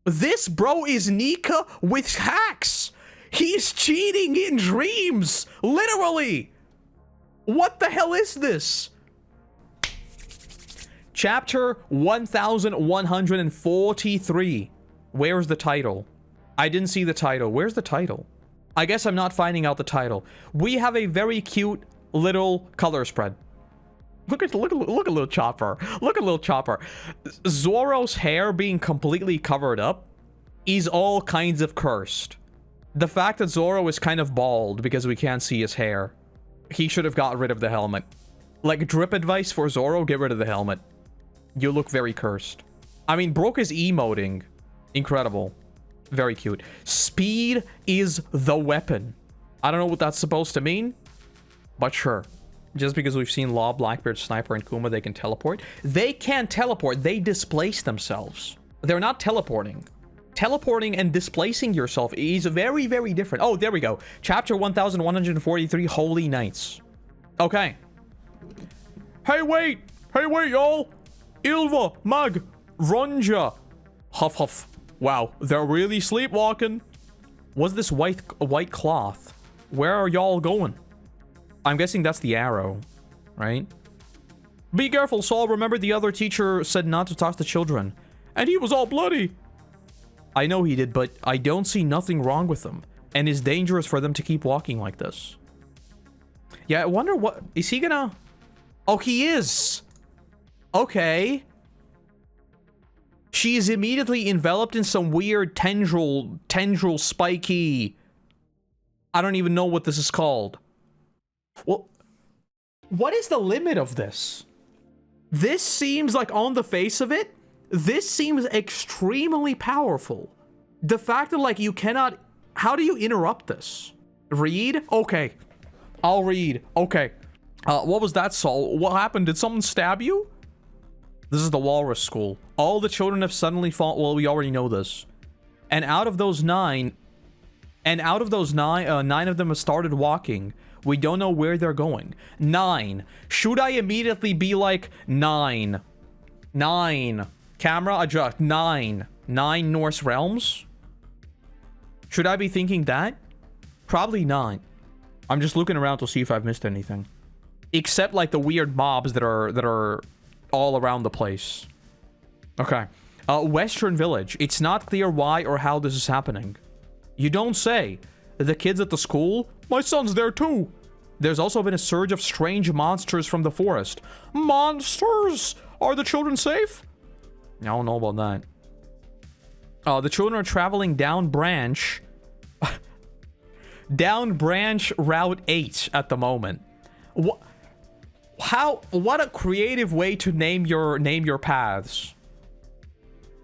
This bro is Nika with hacks. He's cheating in dreams. Literally. What the hell is this? Chapter 1143. Where's the title? I didn't see the title. Where's the title? I guess I'm not finding out the title. We have a very cute little color spread. Look at little Chopper. Look at little Chopper. Zoro's hair being completely covered up is all kinds of cursed. The fact that Zoro is kind of bald because we can't see his hair. He should have got rid of the helmet. Like, drip advice for Zoro, get rid of the helmet. You look very cursed. I mean, Brook is emoting. Incredible. Very cute. Speed is the weapon. I don't know what that's supposed to mean, but sure. Just because we've seen Law, Blackbeard, Sniper, and Kuma, they can teleport. They can't teleport. They displace themselves. They're not teleporting. Teleporting and displacing yourself is very, very different. Oh, there we go. Chapter 1143, Holy Knights. Okay. Hey, wait! Hey, wait, y'all! Ilva, Mag, Runja. Huff, huff. Wow, they're really sleepwalking. What's this white cloth? Where are y'all going? I'm guessing that's the arrow, right? Be careful, Saul. Remember the other teacher said not to talk to children. And he was all bloody. I know he did, but I don't see nothing wrong with them. And it's dangerous for them to keep walking like this. Yeah, I wonder what... Is he gonna... Oh, he is! Okay. She's immediately enveloped in some weird tendril spiky... I don't even know what this is called. Well, what is the limit of this? This seems like, on the face of it, this seems extremely powerful. The fact that, like, you cannot... How do you interrupt this? Read? Okay. I'll read. Okay. What was that, Saul? What happened? Did someone stab you? This is the Walrus School. All the children have suddenly fallen... Well, we already know this. And out of those nine... nine of them have started walking. We don't know where they're going. 9. Should I immediately be like 9? 9. Camera adjust. 9. 9 Norse realms? Should I be thinking that? Probably not. I'm just looking around to see if I've missed anything. Except like the weird mobs that are all around the place. Okay. Western Village. It's not clear why or how this is happening. You don't say. The kids at the school? My son's there too. There's also been a surge of strange monsters from the forest. Monsters? Are the children safe? I don't know about that. The children are traveling down branch... down branch Route 8 at the moment. What a creative way to name your paths.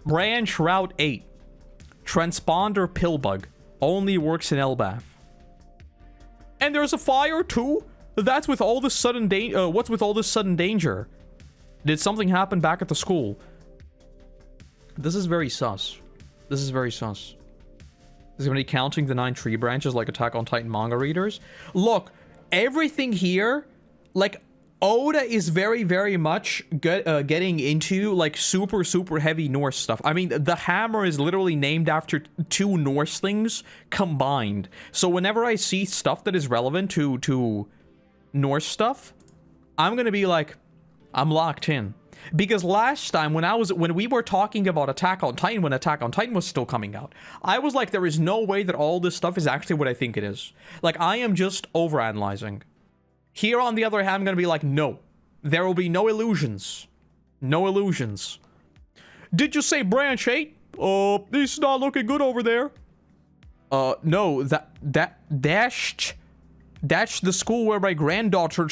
Branch Route 8. Transponder Pillbug. Only works in Elbath. And there's a fire too? That's with all this sudden what's with all this sudden danger? Did something happen back at the school? This is very sus. This is very sus. Is somebody counting the 9 tree branches like Attack on Titan manga readers? Look, everything here, like, Oda is very, very much getting into, like, super, super heavy Norse stuff. I mean, the hammer is literally named after 2 Norse things combined. So whenever I see stuff that is relevant to Norse stuff, I'm gonna be like, I'm locked in. Because last time, when we were talking about Attack on Titan, when Attack on Titan was still coming out, I was like, there is no way that all this stuff is actually what I think it is. Like, I am just overanalyzing. Here, on the other hand, I'm gonna be like, no. There will be no illusions. No illusions. Did you say branch 8? This is not looking good over there. No, that's the school where my granddaughter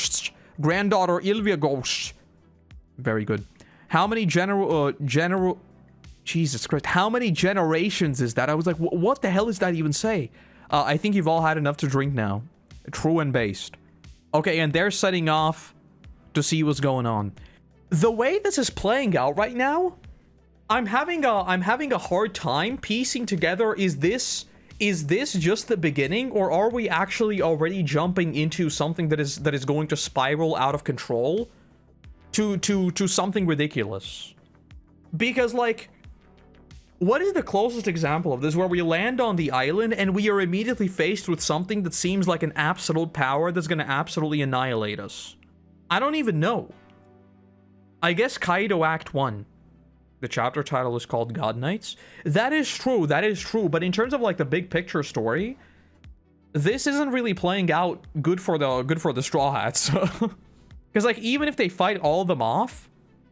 Ilvia goes. Very good. How many Jesus Christ, how many generations is that? I was like, what the hell does that even say? I think you've all had enough to drink now. True and based. Okay, and they're setting off to see what's going on. The way this is playing out right now, I'm having a hard time piecing together, is this just the beginning, or are we actually already jumping into something that is going to spiral out of control to something ridiculous? Because, like, What is the closest example of this where we land on the island and we are immediately faced with something that seems like an absolute power that's going to absolutely annihilate us? I don't even know. I guess Kaido Act 1. The chapter title is called God Knights. That is true, but in terms of like the big picture story, this isn't really playing out good for the Straw Hats. Because like even if they fight all of them off,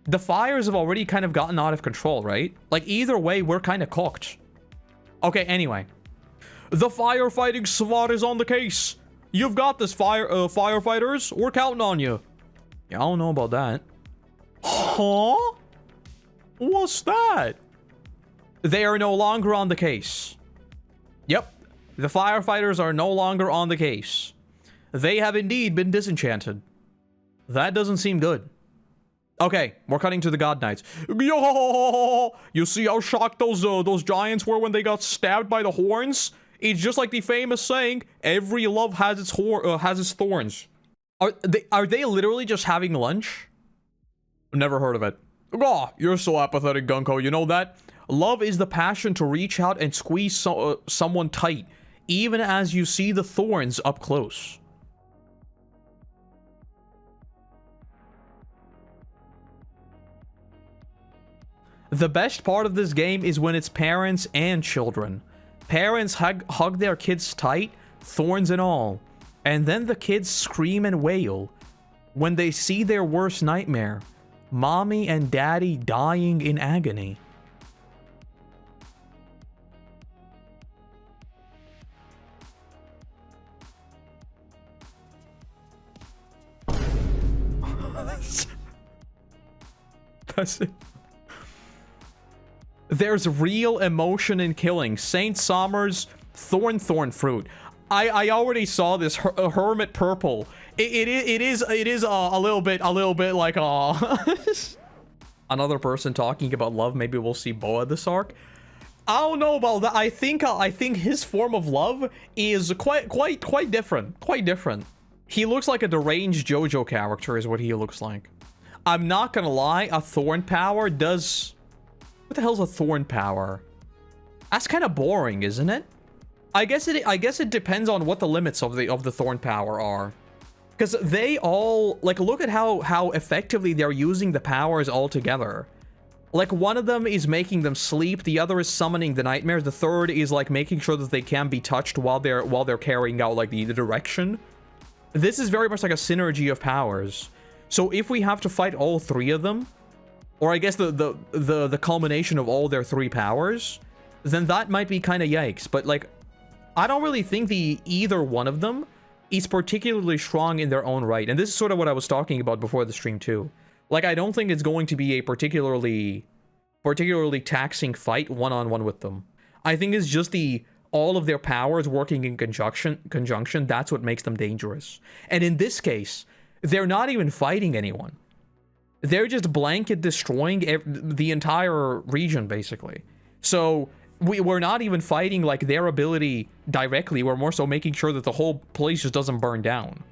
the fires have already kind of gotten out of control, right? Like either way, we're kind of cooked. Okay, anyway. The firefighting SWAT is on the case. You've got this, firefighters. We're counting on you. Yeah, I don't know about that. Huh? What's that? They are no longer on the case. Yep. The firefighters are no longer on the case. They have indeed been disenchanted. That doesn't seem good. Okay, we're cutting to the God Knights. Yo! You see how shocked those giants were when they got stabbed by the horns? It's just like the famous saying, every love has its thorns. Are they literally just having lunch? Never heard of it. Oh, you're so apathetic, Gunko. You know that? Love is the passion to reach out and squeeze someone tight, even as you see the thorns up close. The best part of this game is when it's parents and children. Parents hug their kids tight, thorns and all. And then the kids scream and wail when they see their worst nightmare. Mommy and daddy dying in agony. That's it. There's real emotion in killing. Saint Sommer's thorn fruit. I already saw this hermit purple. It is a little bit like another person talking about love. Maybe we'll see Boa this arc. I don't know about that. I think his form of love is quite different. Quite different. He looks like a deranged JoJo character is what he looks like. I'm not gonna lie, a thorn power does... What the hell's a thorn power? That's kind of boring, isn't it? I guess it depends on what the limits of the thorn power are. Because they all, like, look at how effectively they're using the powers all together. Like, one of them is making them sleep, the other is summoning the nightmares, the third is, like, making sure that they can be touched while they're carrying out, like, the direction. This is very much like a synergy of powers. So if we have to fight all three of them, or I guess the culmination of all their three powers, then that might be kind of yikes. But, like, I don't really think either one of them is particularly strong in their own right. And this is sort of what I was talking about before the stream too. Like, I don't think it's going to be a particularly taxing fight one-on-one with them. I think it's just all of their powers working in conjunction, that's what makes them dangerous. And in this case, they're not even fighting anyone. They're just blanket destroying the entire region, basically. So we're not even fighting like their ability directly. We're more so making sure that the whole place just doesn't burn down.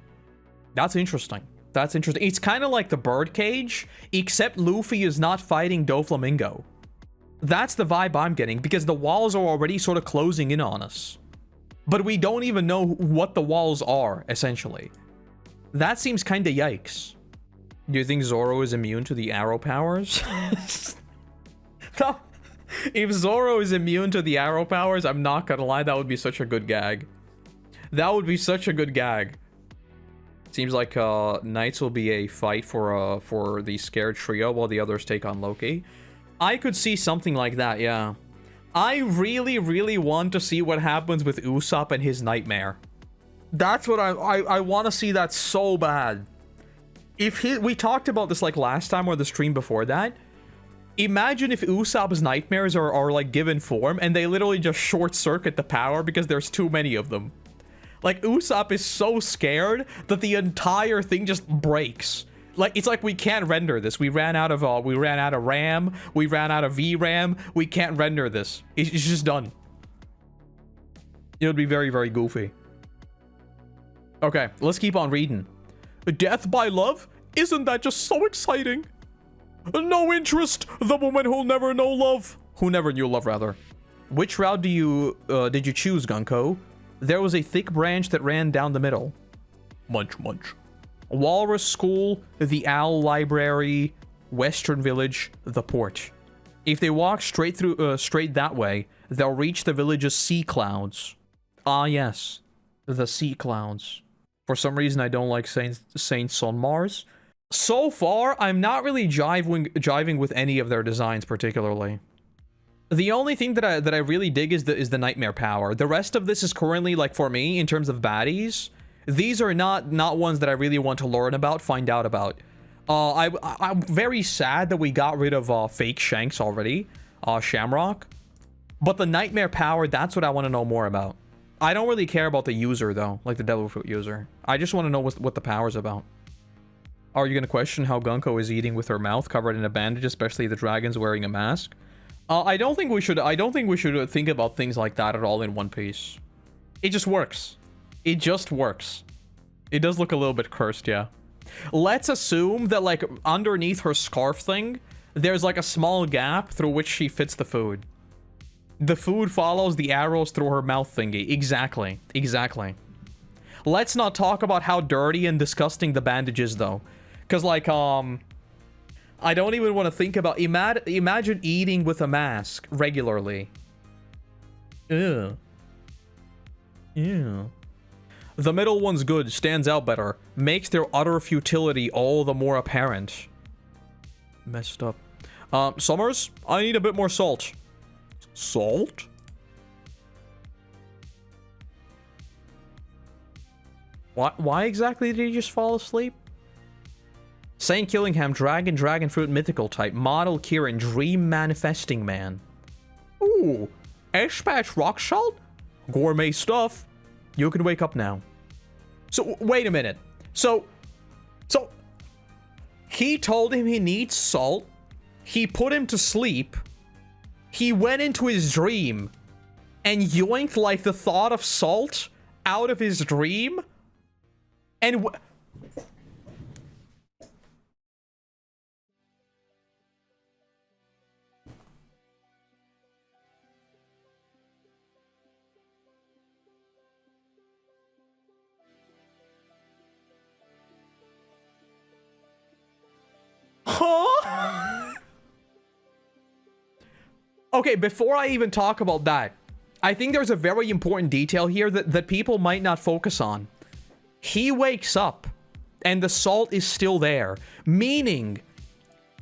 That's interesting. That's interesting. It's kind of like the birdcage, except Luffy is not fighting Doflamingo. That's the vibe I'm getting, because the walls are already sort of closing in on us. But we don't even know what the walls are, essentially. That seems kind of yikes. Do you think Zoro is immune to the arrow powers? If Zoro is immune to the arrow powers, I'm not gonna lie, that would be such a good gag. That would be such a good gag. Seems like Knights will be a fight for the scared trio while the others take on Loki. I could see something like that, yeah. I really want to see what happens with Usopp and his nightmare. That's what I want to see that so bad. We talked about this like last time or the stream before that. Imagine if Usopp's nightmares are like given form and they literally just short circuit the power because there's too many of them. Like, Usopp is so scared that the entire thing just breaks. Like, it's like we can't render this. We ran out of RAM, we ran out of VRAM. We can't render this. It's just done. It would be very goofy. Okay, let's keep on reading. Death by love? Isn't that just so exciting? No interest, the woman who'll never know love. Who never knew love, rather. Which route did you choose, Gunko? There was a thick branch that ran down the middle. Munch, munch. Walrus School, the Owl Library, Western Village, the Port. If they walk straight that way, they'll reach the village's sea clouds. Ah, yes. The sea clouds. For some reason, I don't like Saints on Mars. So far, I'm not really jiving with any of their designs particularly. The only thing that I really dig is the nightmare power. The rest of this is currently, like, for me, in terms of baddies, these are not ones that I really want to learn about, find out about. I'm very sad that we got rid of fake Shanks already, Shamrock. But the nightmare power, that's what I want to know more about. I don't really care about the user, though, like the Devil Fruit user. I just want to know what the power's about. Are you going to question how Gunko is eating with her mouth covered in a bandage, especially the dragon's wearing a mask? I don't think we should think about things like that at all in One Piece. It just works. It just works. It does look a little bit cursed, yeah. Let's assume that, like, underneath her scarf thing, there's, like, a small gap through which she fits the food. The food follows the arrows through her mouth thingy. Exactly. Exactly. Let's not talk about how dirty and disgusting the bandage is, though. Because, like, I don't even want to think about... Imagine eating with a mask regularly. Ew. Ew. The middle one's good, stands out better. Makes their utter futility all the more apparent. Messed up. Summers, I need a bit more salt. Salt? Why exactly did he just fall asleep? Saint Killingham, Dragon Fruit, Mythical type. Model Kieran, Dream Manifesting Man. Ooh, Ash-Patch Rock Salt? Gourmet stuff. You can wake up now. So, wait a minute. So, he told him he needs salt. He put him to sleep. He went into his dream and yoinked, like, the thought of salt out of his dream. And huh? Okay, before I even talk about that, I think there's a very important detail here that people might not focus on. He wakes up, and the salt is still there. Meaning,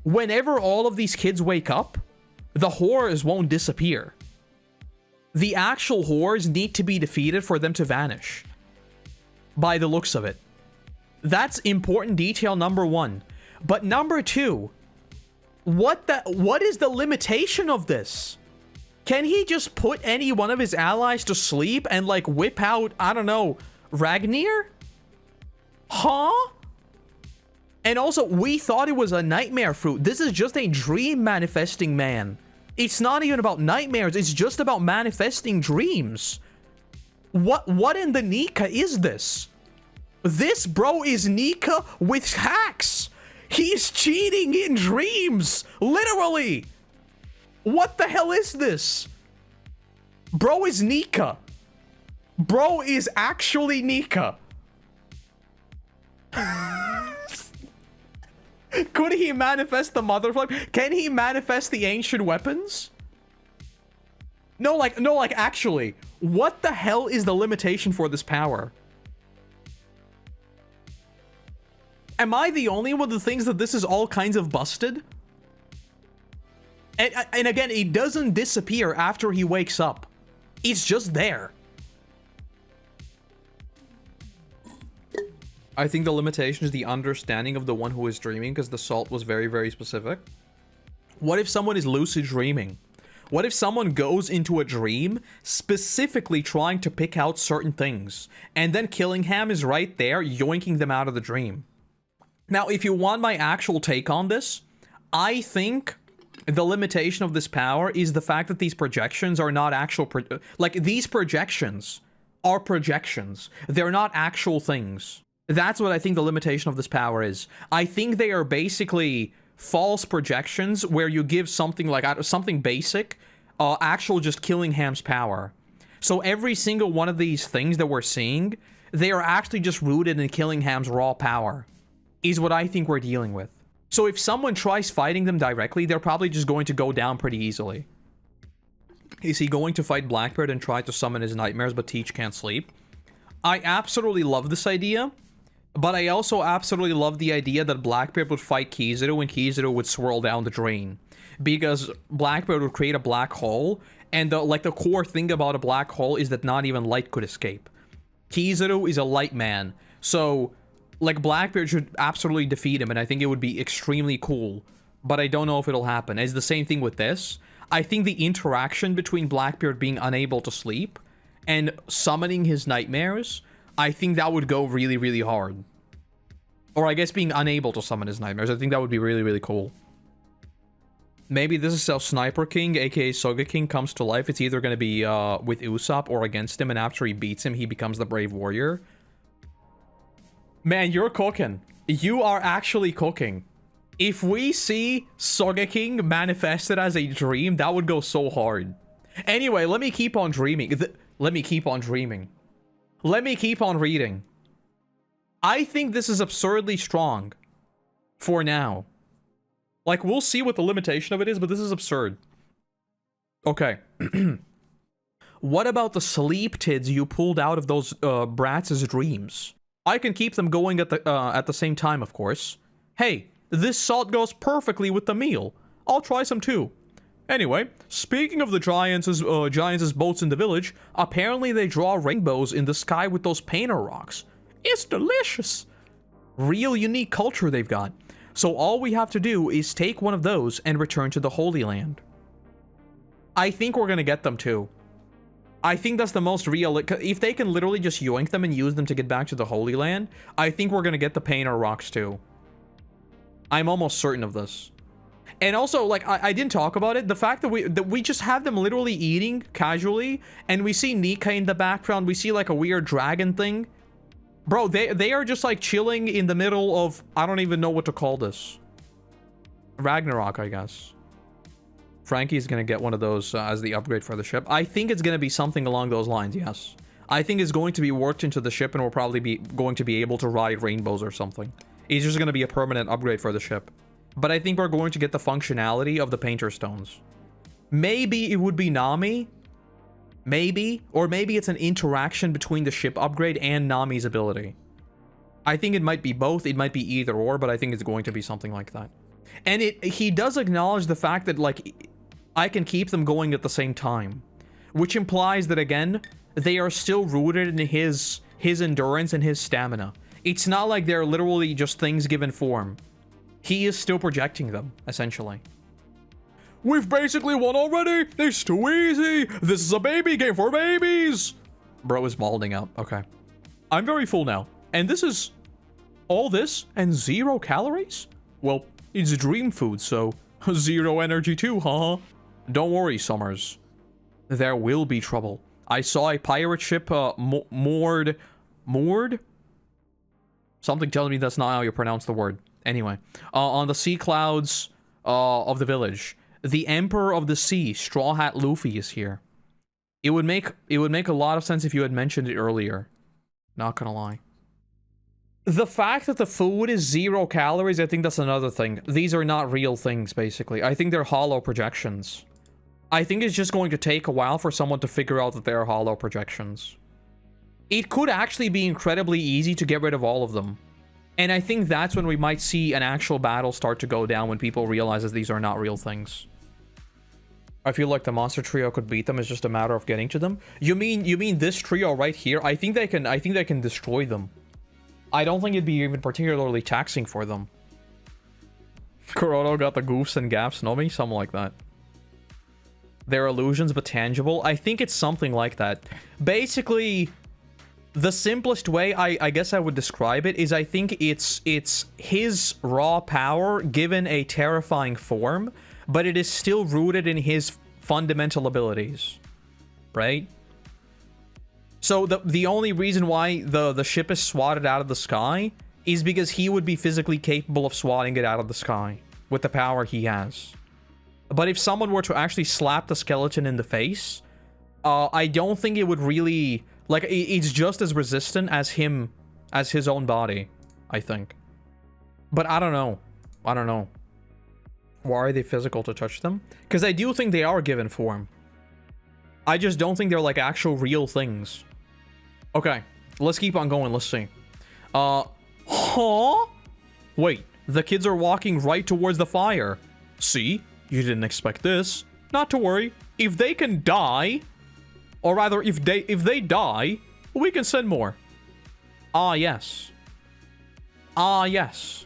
whenever all of these kids wake up, the horrors won't disappear. The actual horrors need to be defeated for them to vanish. By the looks of it. That's important detail number one. But number two, what is the limitation of this? Can he just put any one of his allies to sleep and, like, whip out, I don't know, Ragnir? Huh? And also, we thought it was a nightmare fruit. This is just a dream manifesting man. It's not even about nightmares. It's just about manifesting dreams. What in the Nika is this? This bro is Nika with hacks. He's cheating in dreams. Literally. What the hell is this? Bro is Nika. Bro is actually Nika. Could he manifest the mother flame? Can he manifest the ancient weapons? No, like, actually, what the hell is the limitation for this power? Am I the only one that thinks that this is all kinds of busted? And again, it doesn't disappear after he wakes up. It's just there. I think the limitation is the understanding of the one who is dreaming, because the salt was very, very specific. What if someone is lucid dreaming? What if someone goes into a dream specifically trying to pick out certain things, and then Killingham is right there yoinking them out of the dream? Now, if you want my actual take on this, I think the limitation of this power is the fact that these projections are not actual... these projections are projections. They're not actual things. That's what I think the limitation of this power is. I think they are basically false projections where you give something like something basic, actual just Killingham's power. So every single one of these things that we're seeing, they are actually just rooted in Killingham's raw power, is what I think we're dealing with. So if someone tries fighting them directly, they're probably just going to go down pretty easily. Is he going to fight Blackbeard and try to summon his nightmares, but Teach can't sleep? I absolutely love this idea, but I also absolutely love the idea that Blackbeard would fight Kizaru and Kizaru would swirl down the drain. Because Blackbeard would create a black hole, and the core thing about a black hole is that not even light could escape. Kizaru is a light man, so like Blackbeard should absolutely defeat him, and I think it would be extremely cool, but I don't know if it'll happen. It's the same thing with this. I think the interaction between Blackbeard being unable to sleep and summoning his nightmares, I think that would go really, really hard. Or I guess being unable to summon his nightmares, I think that would be really, really cool. Maybe this is how Sniper King, aka Soga King, comes to life. It's either going to be with Usopp or against him, and after he beats him, he becomes the brave warrior. Man, you're cooking. You are actually cooking. If we see Soga King manifested as a dream, that would go so hard. Anyway, let me keep on dreaming. Let me keep on dreaming. Let me keep on reading. I think this is absurdly strong. For now. Like, we'll see what the limitation of it is, but this is absurd. Okay. What about the sleep tids you pulled out of those brats' dreams? I can keep them going at the same time, of course. Hey, this salt goes perfectly with the meal. I'll try some too. Anyway, speaking of the giants' boats in the village, apparently they draw rainbows in the sky with those painter rocks. It's delicious. Real unique culture they've got. So all we have to do is take one of those and return to the Holy Land. I think we're gonna get them too. I think that's the most real. If they can literally just yoink them and use them to get back to the Holy Land, I think we're gonna get the painter rocks too. I'm almost certain of this. And also, like, I didn't talk about it. The fact that we just have them literally eating casually, and we see Nika in the background. We see like a weird dragon thing. Bro, they are just like chilling in the middle of, I don't even know what to call this. Ragnarok, I guess. Frankie's gonna get one of those as the upgrade for the ship. I think it's gonna be something along those lines, yes. I think it's going to be worked into the ship and we'll probably be going to be able to ride rainbows or something. It's just gonna be a permanent upgrade for the ship. But I think we're going to get the functionality of the Painter Stones. Maybe it would be Nami. Maybe. Or maybe it's an interaction between the ship upgrade and Nami's ability. I think it might be both. It might be either or, but I think it's going to be something like that. And he does acknowledge the fact that, like, I can keep them going at the same time. Which implies that, again, they are still rooted in his endurance and his stamina. It's not like they're literally just things given form. He is still projecting them, essentially. We've basically won already! It's too easy! This is a baby game for babies! Bro is balding out. Okay. I'm very full now. And this is all this and 0 calories? Well, it's dream food, so 0 energy too, huh? Don't worry, Summers. There will be trouble. I saw a pirate ship moored? Something tells me that's not how you pronounce the word. Anyway, on the sea clouds of the village. The Emperor of the Sea, Straw Hat Luffy, is here. It would make a lot of sense if you had mentioned it earlier. Not gonna lie. The fact that the food is 0 calories, I think that's another thing. These are not real things, basically. I think they're hollow projections. I think it's just going to take a while for someone to figure out that they're hollow projections. It could actually be incredibly easy to get rid of all of them. And I think that's when we might see an actual battle start to go down, when people realize that these are not real things. I feel like the monster trio could beat them. It's just a matter of getting to them. You mean this trio right here? I think they can destroy them. I don't think it'd be even particularly taxing for them. Koroto got the goofs and gaps, Nomi? Something like that. They're illusions but tangible. I think it's something like that. Basically, the simplest way I guess I would describe it is I think it's his raw power given a terrifying form, but it is still rooted in his fundamental abilities, right? So the only reason why the ship is swatted out of the sky is because he would be physically capable of swatting it out of the sky. with the power he has. But if someone were to actually slap the skeleton in the face, I don't think it would really... Like, it's just as resistant as him, as his own body, I think. But I don't know. I don't know. Why are they physical to touch them? Because I do think they are given form. I just don't think they're like actual real things. Okay, let's keep on going. Let's see. Huh? Wait, the kids are walking right towards the fire. See? You didn't expect this. Not to worry. If they can die, or rather, if they die, we can send more. Ah, yes. Ah, yes.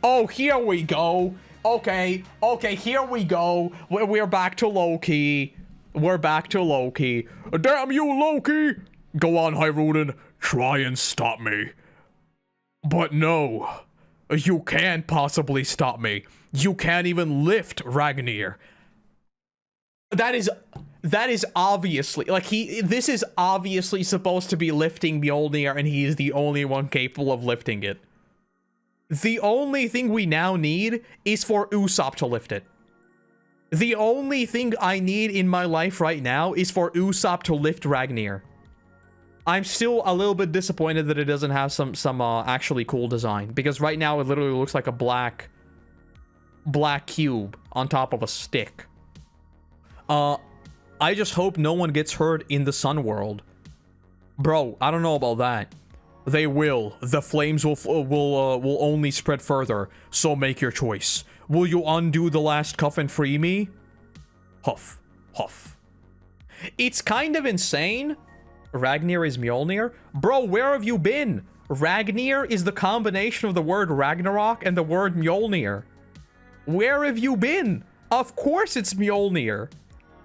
Oh, here we go. Okay, here we go. We're back to Loki. We're back to Loki. Damn you, Loki! Go on, Hyrule. Try and stop me. But no. You can't possibly stop me. You can't even lift Ragnir. That is obviously... Like, this is obviously supposed to be lifting Mjolnir, and he is the only one capable of lifting it. The only thing we now need is for Usopp to lift it. The only thing I need in my life right now is for Usopp to lift Ragnir. I'm still a little bit disappointed that it doesn't have some actually cool design, because right now it literally looks like a black cube on top of a stick. I just hope no one gets hurt in the sun world. Bro, I don't know about that. They will. The flames will only spread further, so make your choice. Will you undo the last cuff and free me? Huff. Huff. It's kind of insane. Ragnir is Mjolnir? Bro, where have you been? Ragnir is the combination of the word Ragnarok and the word Mjolnir. Where have you been? Of course it's Mjolnir.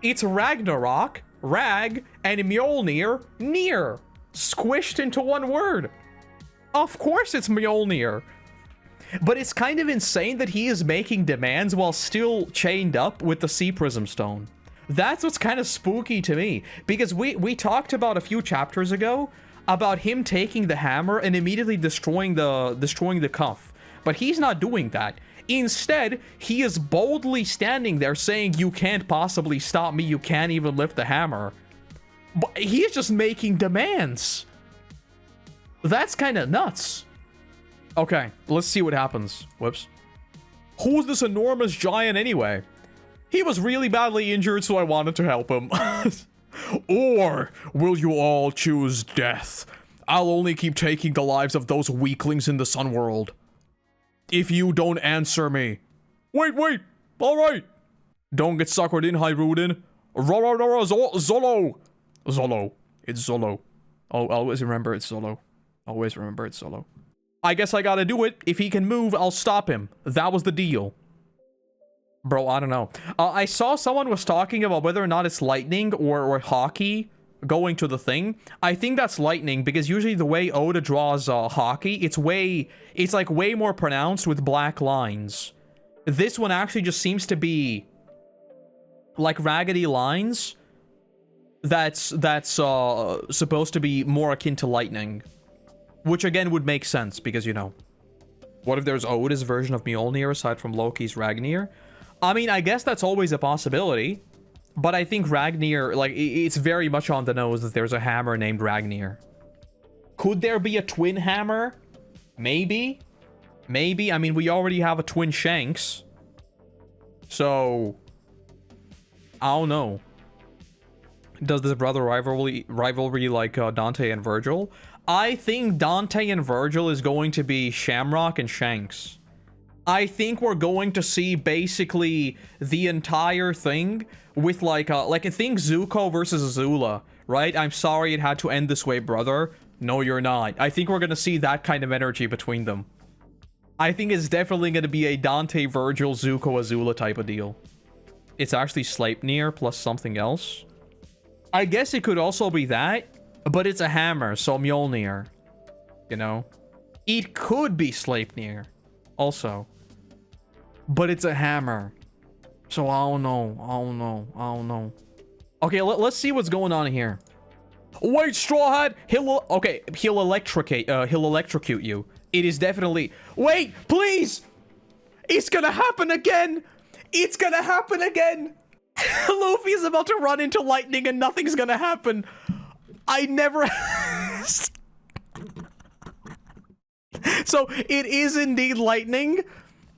It's Ragnarok, Rag, and Mjolnir, near. Squished into one word. Of course it's Mjolnir. But it's kind of insane that he is making demands while still chained up with the Sea Prism Stone. That's what's kind of spooky to me. Because we talked about a few chapters ago about him taking the hammer and immediately destroying the cuff. But he's not doing that. Instead, he is boldly standing there saying, you can't possibly stop me, you can't even lift the hammer. But he's just making demands. That's kind of nuts. Okay, let's see what happens. Whoops. Who's this enormous giant anyway? He was really badly injured, so I wanted to help him. Or will you all choose death? I'll only keep taking the lives of those weaklings in the sun world. If you don't answer me. Wait. All right. Don't get suckered in, Hyrule. Zolo. Zolo. It's Zolo. Oh, always remember it's Zolo. Always remember it's Zolo. I guess I gotta do it. If he can move, I'll stop him. That was the deal. Bro, I don't know. I saw someone was talking about whether or not it's lightning or hockey going to the thing. I think that's lightning, because usually the way Oda draws hockey, it's like way more pronounced with black lines. This one actually just seems to be like raggedy lines. That's supposed to be more akin to lightning, which again would make sense, because, you know, what if there's Oda's version of Mjolnir aside from Loki's Ragnir? I mean, I guess that's always a possibility, but I think Ragnir, like, it's very much on the nose that there's a hammer named Ragnir. Could there be a twin hammer? Maybe. I mean, we already have a twin Shanks, so I don't know. Does this brother rivalry like Dante and Virgil? I think Dante and Virgil is going to be Shamrock and Shanks. I think we're going to see basically the entire thing with like I think Zuko versus Azula, right? I'm sorry it had to end this way, brother. No, you're not. I think we're going to see that kind of energy between them. I think it's definitely going to be a Dante, Virgil, Zuko, Azula type of deal. It's actually Sleipnir plus something else. I guess it could also be that, but it's a hammer, so Mjolnir. You know? It could be Sleipnir also, but it's a hammer. So I don't know. Okay, let's see what's going on here. Wait, Straw Hat! He'll electrocute you. It is definitely... Wait, please! It's gonna happen again! It's gonna happen again! Luffy is about to run into lightning and nothing's gonna happen. I never... So, it is indeed lightning,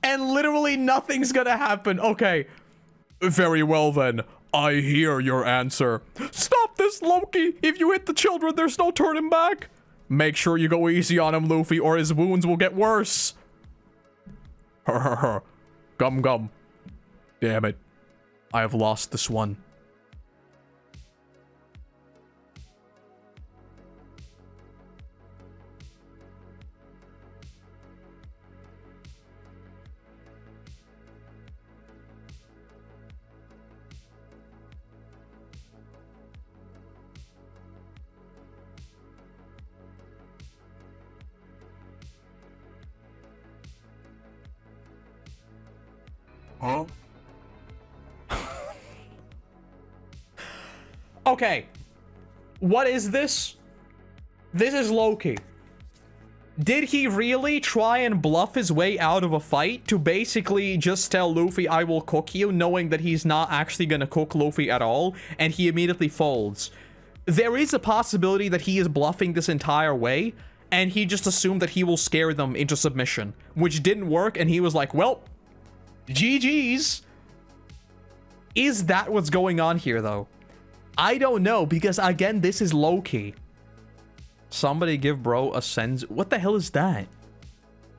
and literally nothing's gonna happen. Okay. Very well then. I hear your answer. Stop this, Loki! If you hit the children, there's no turning back. Make sure you go easy on him, Luffy, or his wounds will get worse. Gum gum. Damn it. I have lost this one. Huh? Okay. What is this? This is Loki. Did he really try and bluff his way out of a fight to basically just tell Luffy, I will cook you, knowing that he's not actually gonna cook Luffy at all, and he immediately folds? There is a possibility that he is bluffing this entire way, and he just assumed that he will scare them into submission, which didn't work, and he was like, well, GG's. Is that what's going on here, though? I don't know, because, again, this is Loki. Somebody give bro a senzu. What the hell is that?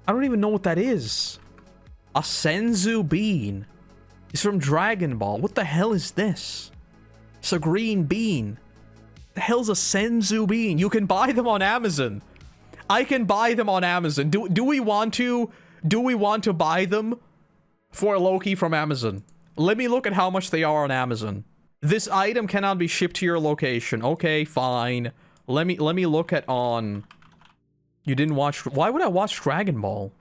I don't even know what that is. A senzu bean. It's from Dragon Ball. What the hell is this? It's a green bean. The hell's a senzu bean? You can buy them on Amazon. I can buy them on Amazon. Do we want to buy them for Loki from Amazon? Let me look at how much they are on Amazon. This item cannot be shipped to your location. Okay, fine. Let me look at on... You didn't watch... Why would I watch Dragon Ball?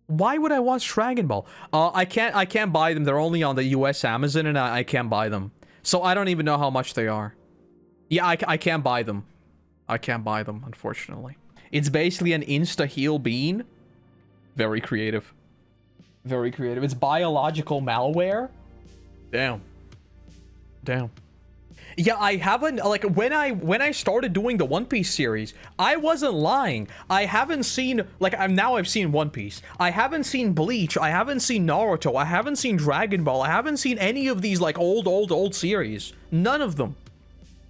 Why would I watch Dragon Ball? I can't buy them. They're only on the US Amazon, and I can't buy them. So I don't even know how much they are. Yeah, I can't buy them. I can't buy them, unfortunately. It's basically an insta-heal bean. Very creative. Very creative. It's biological malware. Damn. Damn. Yeah, I haven't, like, when I started doing the One Piece series, I wasn't lying. I haven't seen, like, I've seen One Piece. I haven't seen Bleach. I haven't seen Naruto. I haven't seen Dragon Ball. I haven't seen any of these, like, old series. None of them.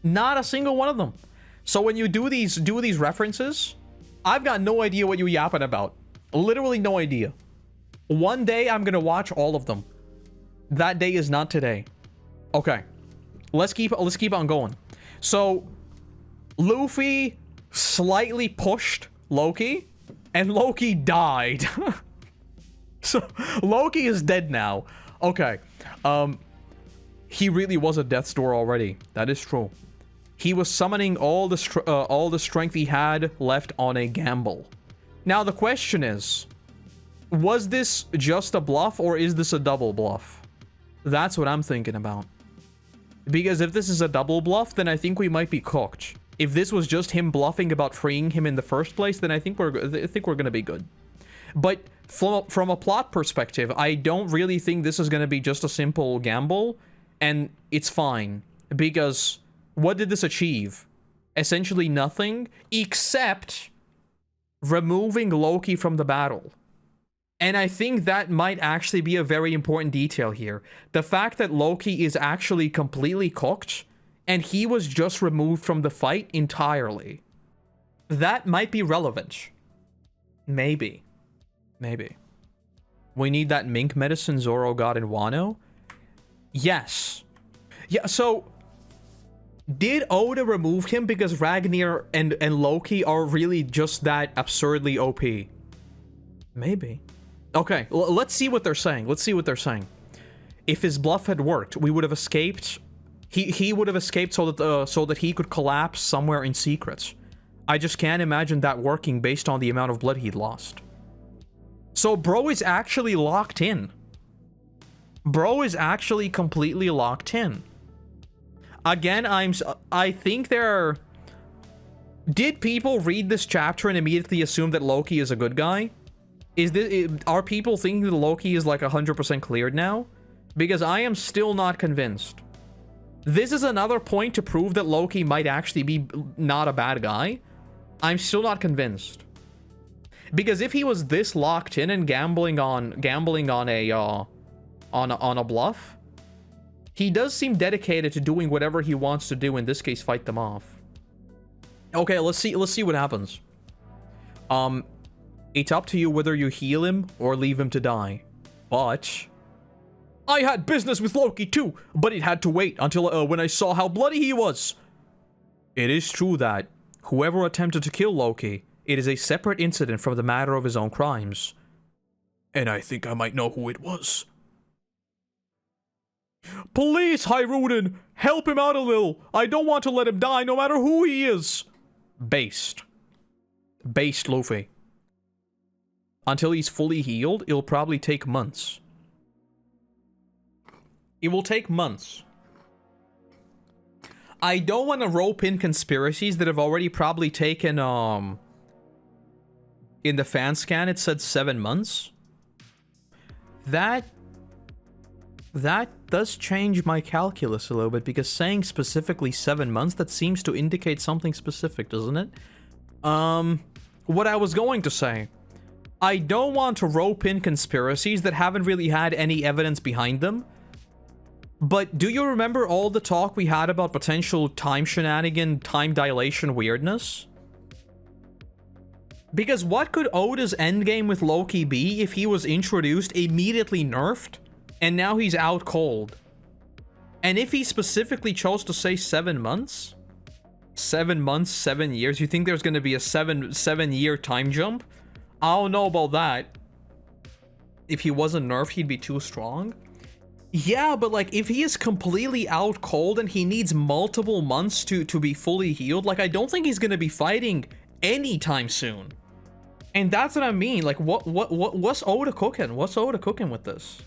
Not a single one of them. So when you do these references, I've got no idea what you're yapping about. Literally no idea. One day I'm gonna watch all of them. That day is not today. Okay. Let's keep on going. So Luffy slightly pushed Loki, and Loki died. So Loki is dead now. Okay. He really was a death's door already. That is true. He was summoning all the strength he had left on a gamble. Now the question is, was this just a bluff, or is this a double bluff? That's what I'm thinking about. Because if this is a double bluff, then I think we might be cooked. If this was just him bluffing about freeing him in the first place, then I think we're gonna be good. But from a plot perspective, I don't really think this is gonna be just a simple gamble, and it's fine. Because what did this achieve? Essentially nothing, except removing Loki from the battle. And I think that might actually be a very important detail here. The fact that Loki is actually completely cooked, and he was just removed from the fight entirely. That might be relevant. Maybe. Maybe. We need that mink medicine Zoro got in Wano? Yes. Yeah, so... Did Oda remove him because Ragnar and Loki are really just that absurdly OP? Maybe. Okay, let's see what they're saying. Let's see what they're saying. If his bluff had worked, we would have escaped. He would have escaped so that he could collapse somewhere in secret. I just can't imagine that working based on the amount of blood he'd lost. So bro is actually locked in. Bro is actually completely locked in. Again, I think there are... Did people read this chapter and immediately assume that Loki is a good guy? Are people thinking that Loki is like 100% cleared now? Because I am still not convinced. This is another point to prove that Loki might actually be not a bad guy. I'm still not convinced. Because if he was this locked in and gambling on a bluff, he does seem dedicated to doing whatever he wants to do, in this case fight them off. Okay, let's see what happens. It's up to you whether you heal him or leave him to die. But I had business with Loki too, but it had to wait until when I saw how bloody he was. It is true that whoever attempted to kill Loki, it is a separate incident from the matter of his own crimes. And I think I might know who it was. Please, Hyruden, help him out a little. I don't want to let him die no matter who he is. Based, Luffy. Until he's fully healed, it'll probably take months. It will take months. I don't want to rope in conspiracies that have already probably taken, in the fan scan it said 7 months. That does change my calculus a little bit, because saying specifically 7 months, that seems to indicate something specific, doesn't it? What I was going to say, I don't want to rope in conspiracies that haven't really had any evidence behind them. But do you remember all the talk we had about potential time shenanigan, time dilation weirdness? Because what could Oda's endgame with Loki be if he was introduced, immediately nerfed, and now he's out cold? And if he specifically chose to say 7 months? 7 months, 7 years? You think there's going to be a 7-year time jump? I don't know about that. If he wasn't nerfed, he'd be too strong? Yeah, but like, if he is completely out cold and he needs multiple months to be fully healed, like, I don't think he's going to be fighting anytime soon. And that's what I mean. Like, what's Oda cooking? What's Oda cooking with this?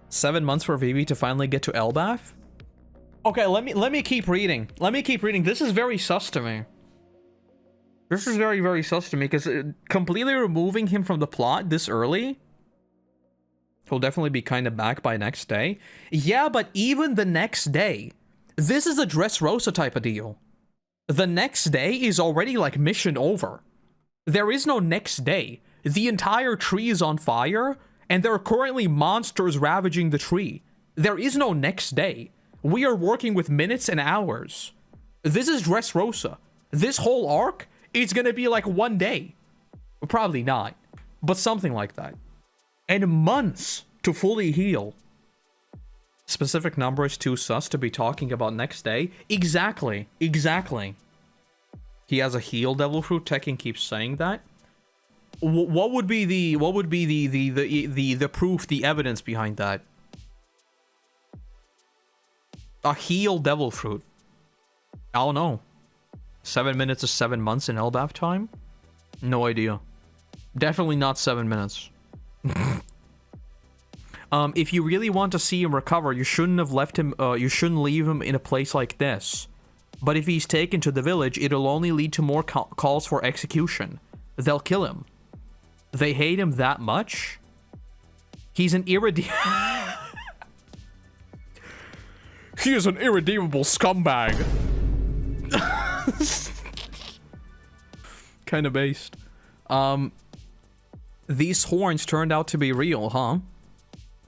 7 months for Vivi to finally get to Elbaf? Okay, let me keep reading. This is very sus to me. This is very, very sus to me, because completely removing him from the plot this early, he'll definitely be kind of back by next day. Yeah, but even the next day, this is a Dressrosa type of deal. The next day is already like mission over. There is no next day. The entire tree is on fire, and there are currently monsters ravaging the tree. There is no next day. We are working with minutes and hours. This is Dressrosa. This whole arc is gonna be like 1 day. Probably not, but something like that. And months to fully heal. Specific number is too sus to be talking about next day. Exactly. He has a heal devil fruit. Tekken keeps saying that. What would be the proof, the evidence behind that? A heal devil fruit. I don't know. 7 minutes is 7 months in Elbaf time? No idea. Definitely not 7 minutes. If you really want to see him recover, you shouldn't have left him, you shouldn't leave him in a place like this. But if he's taken to the village, it'll only lead to more calls for execution. They'll kill him. They hate him that much? He's an irredeemable... He is an irredeemable scumbag. Kind of based. These horns turned out to be real, huh?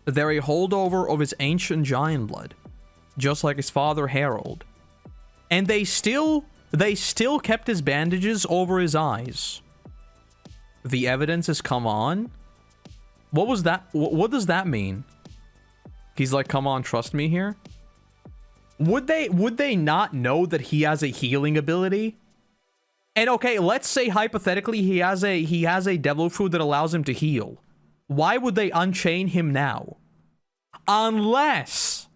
They're a holdover of his ancient giant blood, just like his father Harold. And they still kept his bandages over his eyes. The evidence has come on? What was that? What does that mean? He's like, come on, trust me here? Would they not know that he has a healing ability? And okay, let's say hypothetically he has a devil fruit that allows him to heal. Why would they unchain him now? Unless,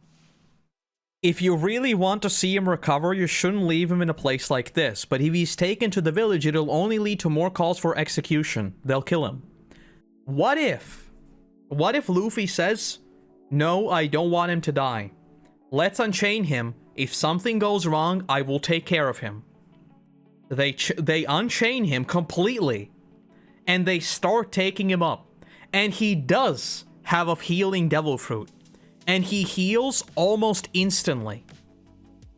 if you really want to see him recover, you shouldn't leave him in a place like this. But if he's taken to the village, it'll only lead to more calls for execution. They'll kill him. What if Luffy says, no, I don't want him to die. Let's unchain him. If something goes wrong, I will take care of him. They unchain him completely. and they start taking him up. And he does have a healing devil fruit. And he heals almost instantly.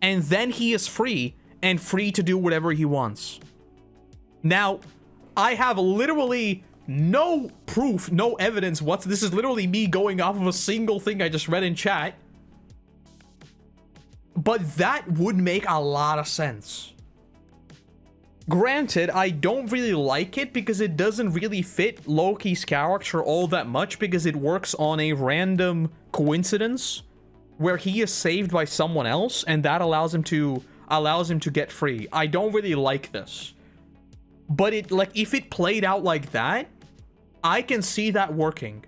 And then he is free, and free to do whatever he wants. Now, I have literally no proof, no evidence. This is literally me going off of a single thing I just read in chat. But that would make a lot of sense. Granted, I don't really like it because it doesn't really fit Loki's character all that much, because it works on a random coincidence where he is saved by someone else, and that allows him to get free. I don't really like this. But if it played out like that, I can see that working.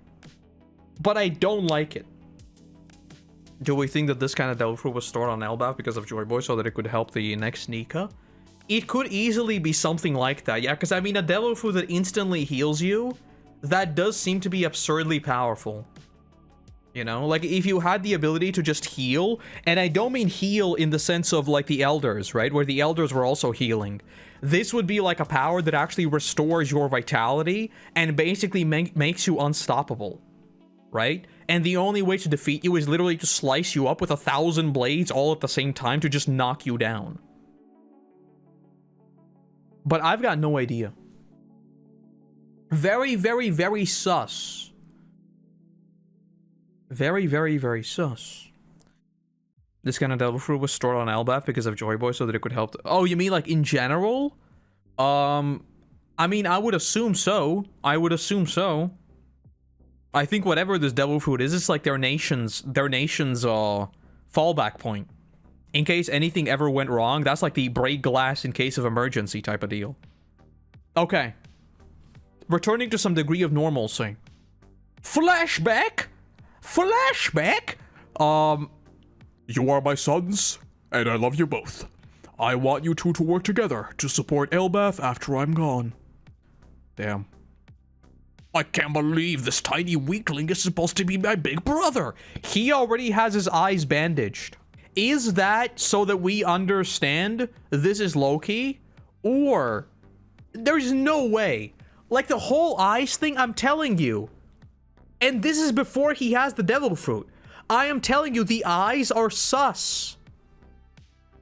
But I don't like it. Do we think that this kind of devil fruit was stored on Elbaf because of Joy Boy so that it could help the next Nika? It could easily be something like that, yeah, because I mean, a devil fruit that instantly heals you, that does seem to be absurdly powerful. You know, like if you had the ability to just heal, and I don't mean heal in the sense of like the elders, right? Where the elders were also healing. This would be like a power that actually restores your vitality and basically makes you unstoppable, right? And the only way to defeat you is literally to slice you up with 1,000 blades all at the same time to just knock you down. But I've got no idea. Very, very, very sus. Very, very, very sus. This kind of devil fruit was stored on Elbaf because of Joy Boy so that it could help. Oh, you mean like in general? I mean, I would assume so. I would assume so. I think whatever this devil fruit is, it's like their nation's fallback point. In case anything ever went wrong, that's like the break glass in case of emergency type of deal. Okay. Returning to some degree of normalcy. Flashback? Flashback? You are my sons, and I love you both. I want you two to work together to support Elbaf after I'm gone. Damn. I can't believe this tiny weakling is supposed to be my big brother. He already has his eyes bandaged. Is that so that we understand this is Loki? Or there's no way. Like the whole eyes thing, I'm telling you. And this is before he has the devil fruit. I am telling you, the eyes are sus.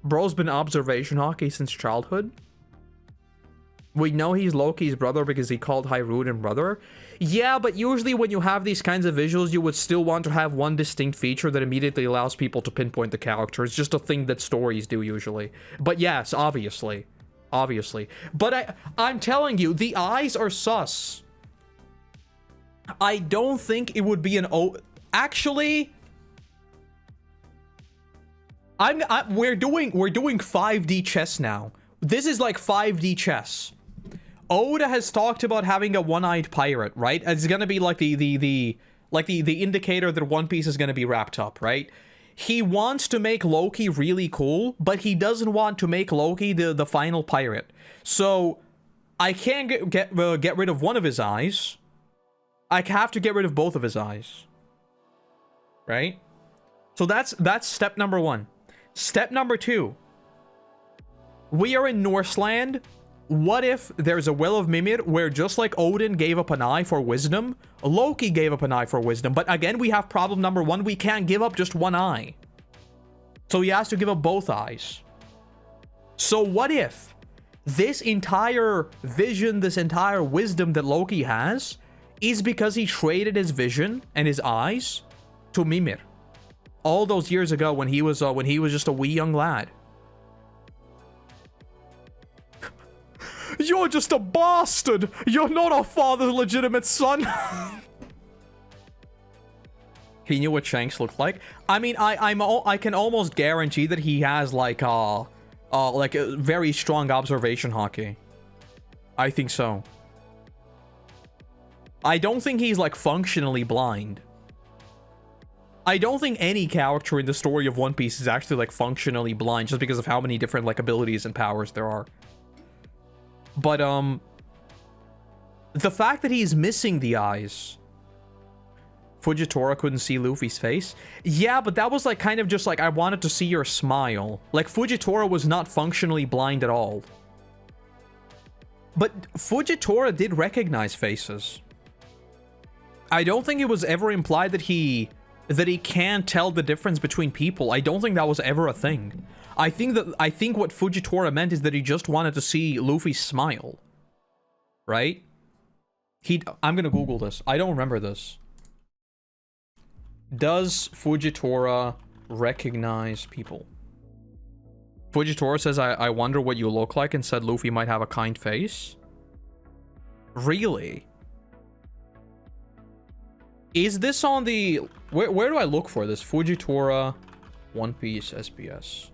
Bro's been observation hockey since childhood. We know he's Loki's brother because he called Hyrule brother. Yeah, but usually when you have these kinds of visuals, you would still want to have one distinct feature that immediately allows people to pinpoint the character. It's just a thing that stories do usually. But yes, obviously. Obviously. But I'm telling you, the eyes are sus. I don't think it would be an actually, we're doing 5D chess now. This is like 5D chess. Oda has talked about having a one-eyed pirate, right? It's gonna be like the indicator that One Piece is gonna be wrapped up, right? He wants to make Loki really cool, but he doesn't want to make Loki the final pirate. So I can't get rid of one of his eyes. I have to get rid of both of his eyes, right? So that's step number one. Step number two. We are in Norseland. What if there's a Well of Mimir where just like Odin gave up an eye for wisdom, Loki gave up an eye for wisdom. But again, we have problem number one. We can't give up just one eye. So he has to give up both eyes. So what if this entire vision, this entire wisdom that Loki has is because he traded his vision and his eyes to Mimir all those years ago when he was just a wee young lad. You're just a bastard! You're not our father's legitimate son! He knew what Shanks looked like. I mean, I can almost guarantee that he has like a very strong observation hockey. I think so. I don't think he's like functionally blind. I don't think any character in the story of One Piece is actually like functionally blind just because of how many different like abilities and powers there are. But the fact that he's missing the eyes. Fujitora couldn't see Luffy's face. Yeah, but that was like kind of just like I wanted to see your smile. Like Fujitora was not functionally blind at all. But Fujitora did recognize faces. I don't think it was ever implied that he can tell the difference between people. I don't think that was ever a thing. I think what Fujitora meant is that he just wanted to see Luffy smile. Right? I'm gonna Google this. I don't remember this. Does Fujitora recognize people? Fujitora says, I wonder what you look like, and said Luffy might have a kind face. Really? Is this on the... Where do I look for this? Fujitora, One Piece, SBS.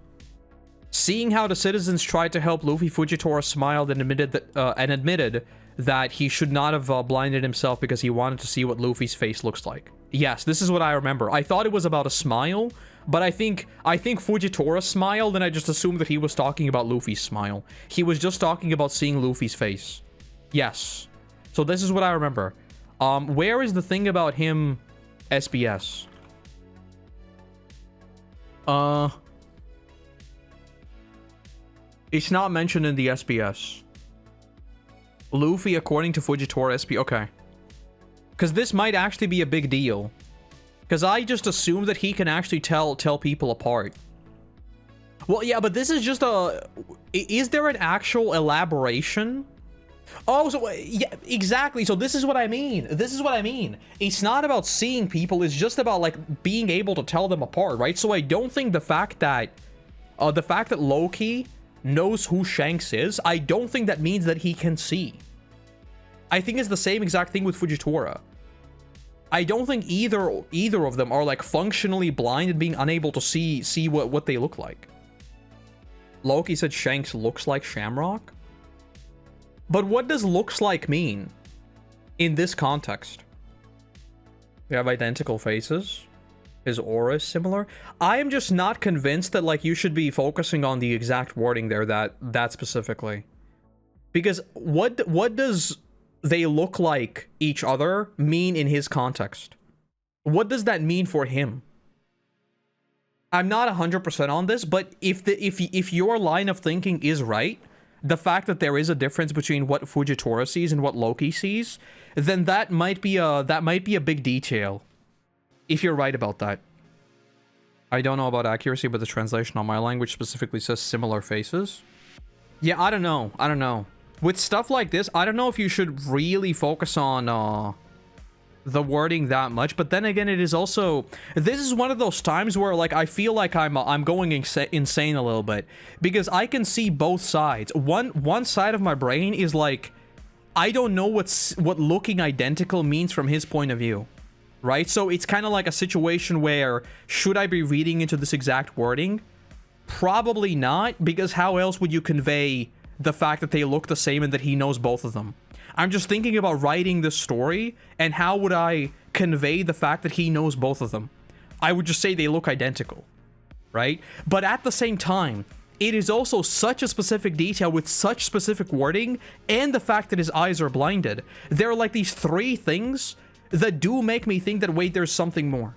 Seeing how the citizens tried to help Luffy, Fujitora smiled and admitted that he should not have blinded himself because he wanted to see what Luffy's face looks like. Yes, this is what I remember. I thought it was about a smile, but I think Fujitora smiled, and I just assumed that he was talking about Luffy's smile. He was just talking about seeing Luffy's face. Yes. So this is what I remember. Where is the thing about him, SBS? It's not mentioned in the SBS. Luffy, according to Fujitora, SP... Okay. Because this might actually be a big deal. Because I just assumed that he can actually tell people apart. Well, yeah, but this is just a... Is there an actual elaboration? Oh, so... Yeah, exactly. So this is what I mean. This is what I mean. It's not about seeing people. It's just about, like, being able to tell them apart, right? So I don't think the fact that Loki knows who Shanks is, I don't think that means that he can see. I think it's the same exact thing with Fujitora. I don't think either of them are like functionally blind and being unable to see what they look like. Loki said Shanks looks like Shamrock. But what does looks like mean in this context? We have identical faces. His aura is similar. I am just not convinced that, like, you should be focusing on the exact wording there that specifically. Because what does they look like each other mean in his context? What does that mean for him? I'm not 100% on this, but if your line of thinking is right, the fact that there is a difference between what Fujitora sees and what Loki sees, then that might be a big detail. If you're right about that. I don't know about accuracy, but the translation on my language specifically says similar faces. Yeah, I don't know. I don't know. With stuff like this, I don't know if you should really focus on the wording that much, but then again, it is also... This is one of those times where, like, I feel like I'm going insane a little bit, because I can see both sides. One side of my brain is like, I don't know what looking identical means from his point of view. Right? So it's kind of like a situation where, should I be reading into this exact wording? Probably not, because how else would you convey the fact that they look the same and that he knows both of them? I'm just thinking about writing this story, and how would I convey the fact that he knows both of them? I would just say they look identical, right? But at the same time, it is also such a specific detail with such specific wording, and the fact that his eyes are blinded. There are like these three things that do make me think that, wait, there's something more.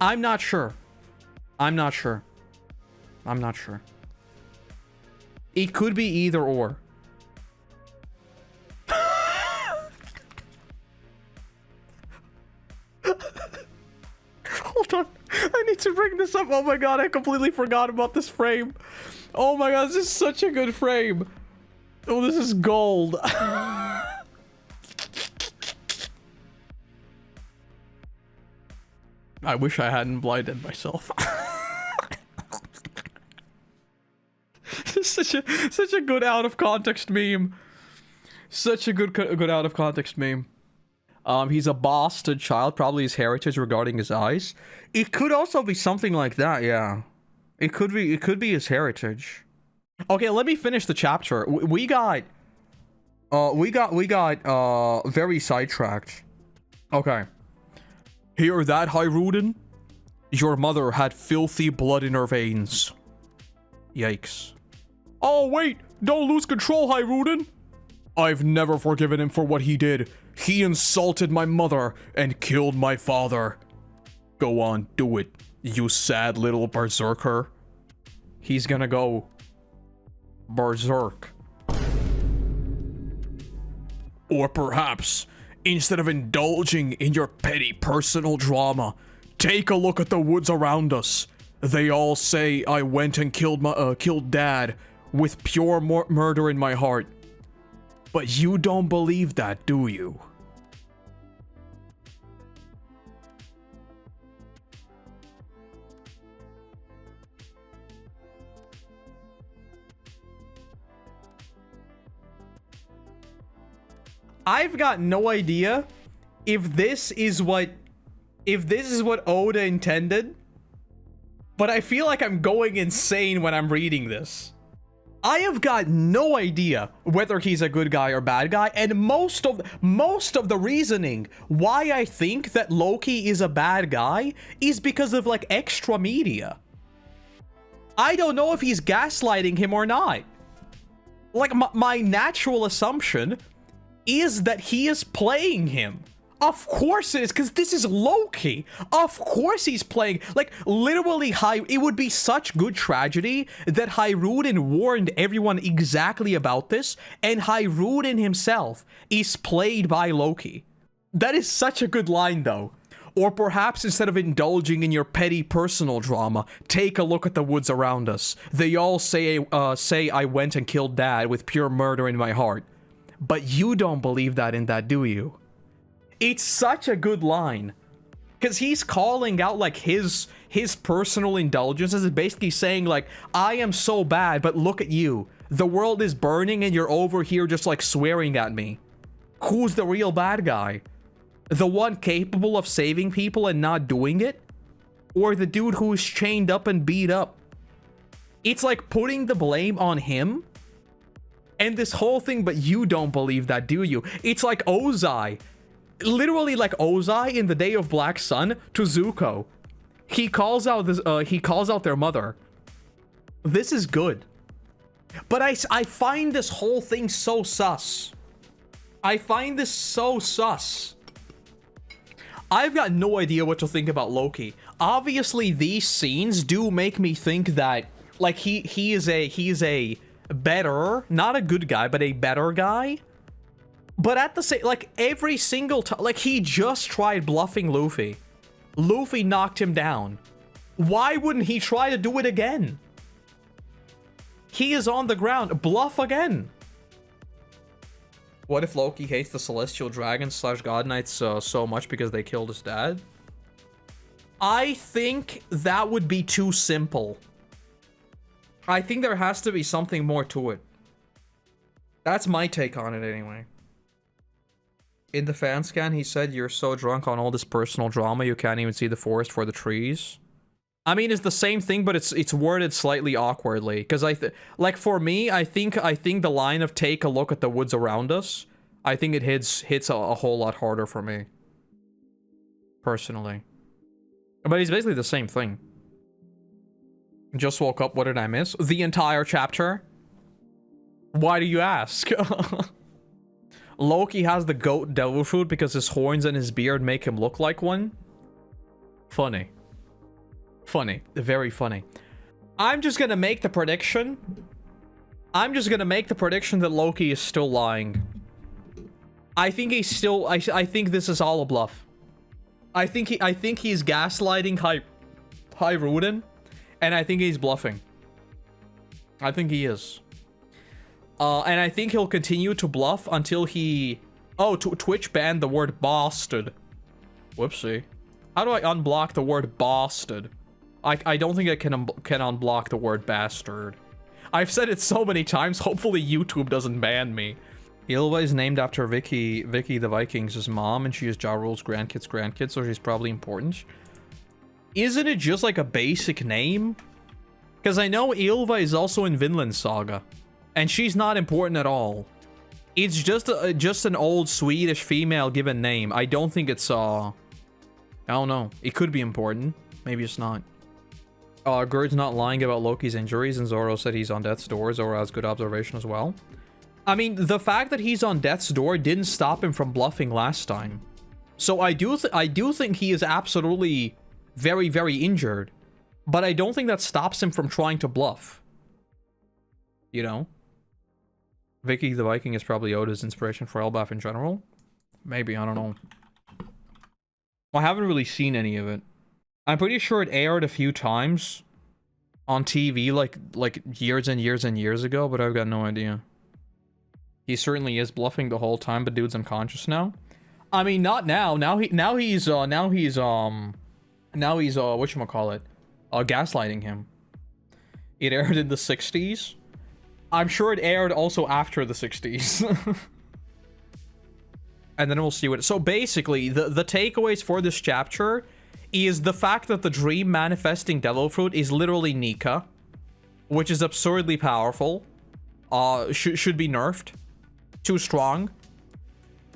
I'm not sure. I'm not sure. I'm not sure. It could be either or. Hold on. I need to bring this up. Oh my god, I completely forgot about this frame. Oh my god, this is such a good frame. Oh, this is gold. I wish I hadn't blinded myself. such a good out of context meme. Such a good out of context meme. He's a bastard child, probably his heritage regarding his eyes. It could also be something like that, yeah. It could be his heritage. Okay, let me finish the chapter. We got very sidetracked. Okay. Hear that, Hiruden? Your mother had filthy blood in her veins. Yikes. Oh, wait! Don't lose control, Hiruden! I've never forgiven him for what he did. He insulted my mother and killed my father. Go on, do it, you sad little berserker. He's gonna go berserk. Or perhaps, instead of indulging in your petty personal drama, take a look at the woods around us. They all say I went and killed Dad with pure murder in my heart. But you don't believe that, do you? I've got no idea if this is what Oda intended, but I feel like I'm going insane when I'm reading this. I have got no idea whether he's a good guy or bad guy, and most of the reasoning why I think that Loki is a bad guy is because of like extra media. I don't know if he's gaslighting him or not. Like my natural assumption is that he is playing him. Of course it is, because this is Loki. Of course he's playing. Like, literally, it would be such good tragedy that Hyrule warned everyone exactly about this, and Hyrule himself is played by Loki. That is such a good line, though. Or perhaps instead of indulging in your petty personal drama, take a look at the woods around us. They all say I went and killed Dad with pure murder in my heart. But you don't believe that in that, do you? It's such a good line. Because he's calling out, like, his personal indulgences, and basically saying, like, I am so bad, but look at you. The world is burning and you're over here just, like, swearing at me. Who's the real bad guy? The one capable of saving people and not doing it? Or the dude who is chained up and beat up? It's like putting the blame on him. And this whole thing, but you don't believe that, do you? It's like Ozai. Literally like Ozai in the Day of Black Sun to Zuko. He calls out their mother. This is good. But I find this whole thing so sus. I find this so sus. I've got no idea what to think about Loki. Obviously, these scenes do make me think that, like, he is a better, not a good guy, but a better guy. But at the same, like, every single time, like, he just tried bluffing Luffy. Luffy knocked him down. Why wouldn't he try to do it again? He is on the ground. Bluff again. What if Loki hates the Celestial Dragons / God Knights so much because they killed his dad? I think that would be too simple. I think there has to be something more to it. That's my take on it anyway. In the fan scan, he said, you're so drunk on all this personal drama, you can't even see the forest for the trees. I mean, it's the same thing, but it's worded slightly awkwardly. Because like for me, I think the line of take a look at the woods around us, I think it hits a whole lot harder for me. Personally. But it's basically the same thing. Just woke up, what did I miss? The entire chapter? Why do you ask? Loki has the goat devil fruit because his horns and his beard make him look like one? Funny. Funny. Very funny. I'm just gonna make the prediction. That Loki is still lying. I think he's still... I think this is all a bluff. I think he's gaslighting Hyrule. And I think he's bluffing. I think he is. And I think he'll continue to bluff until he... Oh, Twitch banned the word bastard. Whoopsie. How do I unblock the word bastard? I don't think I can unblock the word bastard. I've said it so many times, hopefully YouTube doesn't ban me. Ylva is named after Vicky the Vikings' mom, and she is Ja Rule's grandkids, so she's probably important. Isn't it just like a basic name? Because I know Ylva is also in Vinland Saga. And she's not important at all. It's just an old Swedish female given name. I don't think it's, I don't know. It could be important. Maybe it's not. Gerd's not lying about Loki's injuries, and Zoro said he's on death's door. Zoro has good observation as well. I mean, the fact that he's on death's door didn't stop him from bluffing last time. So I do think he is absolutely very, very injured. But I don't think that stops him from trying to bluff. You know? Vicky the Viking is probably Oda's inspiration for Elbaf in general. Maybe, I don't know. I haven't really seen any of it. I'm pretty sure it aired a few times on TV like years and years and years ago, but I've got no idea. He certainly is bluffing the whole time, but dude's unconscious now. I mean, not now. Now he's whatchamacallit? Gaslighting him. It aired in the 60s. I'm sure it aired also after the 60s. And then we'll see what... So basically, the takeaways for this chapter is the fact that the dream manifesting devil fruit is literally Nika, which is absurdly powerful. Should be nerfed. Too strong.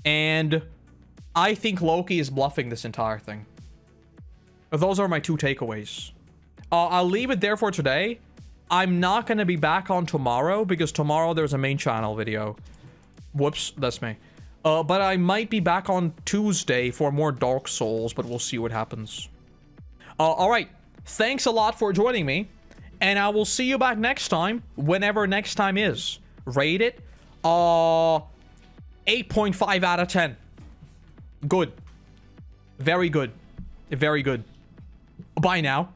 And I think Loki is bluffing this entire thing. Those are my 2 takeaways. I'll leave it there for today. I'm not going to be back on tomorrow because tomorrow there's a main channel video. Whoops, that's me. But I might be back on Tuesday for more Dark Souls, but we'll see what happens. Alright, thanks a lot for joining me, and I will see you back next time, whenever next time is. Rate it, 8.5 out of 10. Good. Very good. Very good. Bye now.